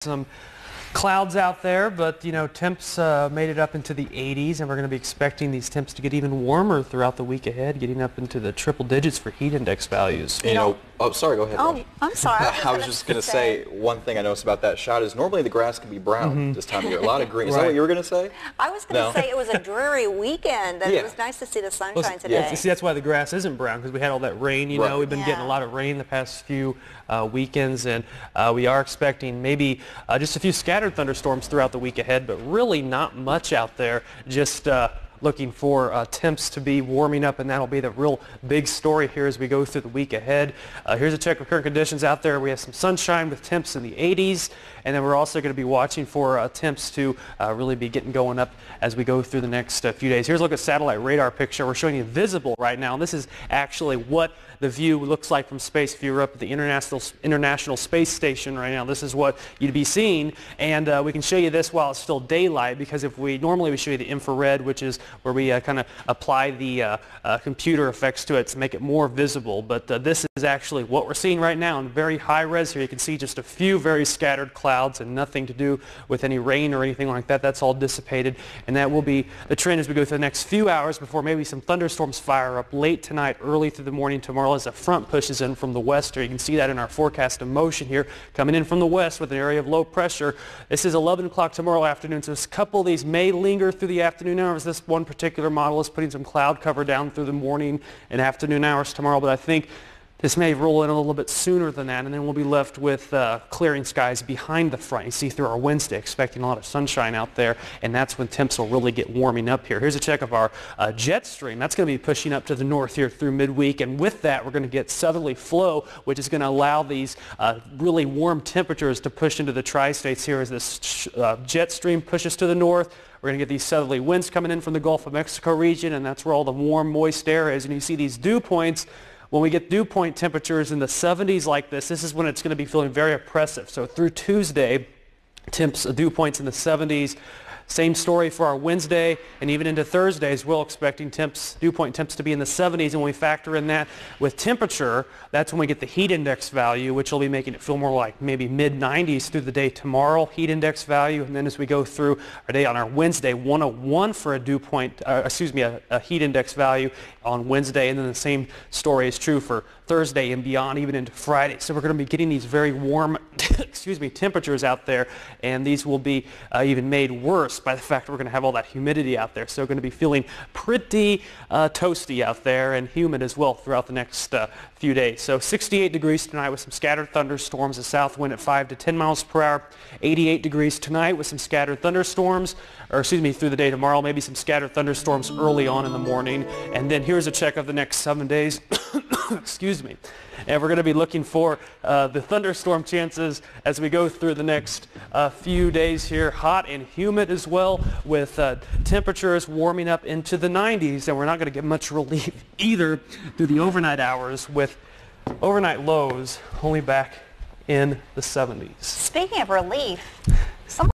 Some clouds out there, but temps made it up into the 80s, and we're going to be expecting these temps to get even warmer throughout the week ahead, getting up into the triple digits for heat index values. Oh, sorry, go ahead. Oh, I'm sorry. I was just going to say one thing I noticed about that shot is normally the grass can be brown this time of year. A lot of green. Is that what you were going to say? I was going to say it was a dreary weekend, and it was nice to see the sunshine today. Yeah, see, that's why the grass isn't brown, because we had all that rain. We've been getting a lot of rain the past few weekends, and we are expecting maybe just a few scattered thunderstorms throughout the week ahead, but really not much out there. Just looking for temps to be warming up, and that'll be the real big story here as we go through the week ahead. Here's a check of current conditions out there. We have some sunshine with temps in the 80s, and then we're also going to be watching for temps to really be getting going up as we go through the next few days. Here's a look at satellite radar picture. We're showing you visible right now, and this is actually what the view looks like from space. If you're up at the International Space Station right now, this is what you'd be seeing, and we can show you this while it's still daylight, because if we normally show you the infrared, which is where we kind of apply the computer effects to it to make it more visible, but this is actually what we're seeing right now in very high res here. You can see just a few very scattered clouds and nothing to do with any rain or anything like that. That's all dissipated, and that will be the trend as we go through the next few hours before maybe some thunderstorms fire up late tonight, early through the morning tomorrow as a front pushes in from the west. Here you can see that in our forecast of motion here, coming in from the west with an area of low pressure. This is 11 o'clock tomorrow afternoon, so a couple of these may linger through the afternoon hours. This one particular model is putting some cloud cover down through the morning and afternoon hours tomorrow, but I think this may roll in a little bit sooner than that, and then we'll be left with clearing skies behind the front. You see through our Wednesday, expecting a lot of sunshine out there, and that's when temps will really get warming up here. Here's a check of our jet stream. That's going to be pushing up to the north here through midweek, and with that, we're going to get southerly flow, which is going to allow these really warm temperatures to push into the tri-states here as this jet stream pushes to the north. We're going to get these southerly winds coming in from the Gulf of Mexico region, and that's where all the warm, moist air is, and you see these dew points. When we get dew point temperatures in the 70s like this is when it's going to be feeling very oppressive. So through Tuesday, dew points in the 70s. Same story for our Wednesday, and even into Thursday as well, expecting dew point temps to be in the 70s. And when we factor in that with temperature, that's when we get the heat index value, which will be making it feel more like maybe mid-90s through the day tomorrow, heat index value. And then as we go through our day on our Wednesday, 101 for a heat index value on Wednesday. And then the same story is true for Thursday and beyond, even into Friday. So we're going to be getting these very warm temperatures out there, and these will be even made worse by the fact that we're going to have all that humidity out there. So we're going to be feeling pretty toasty out there and humid as well throughout the next few days. So 68 degrees tonight with some scattered thunderstorms, a south wind at 5 to 10 miles per hour. 88 degrees tonight with some scattered thunderstorms, through the day tomorrow, maybe some scattered thunderstorms early on in the morning. And then here's a check of the next 7 days. Excuse me. And we're going to be looking for the thunderstorm chances as we go through the next few days here. Hot and humid as well, with temperatures warming up into the 90s. And we're not going to get much relief either through the overnight hours, with overnight lows only back in the 70s. Speaking of relief,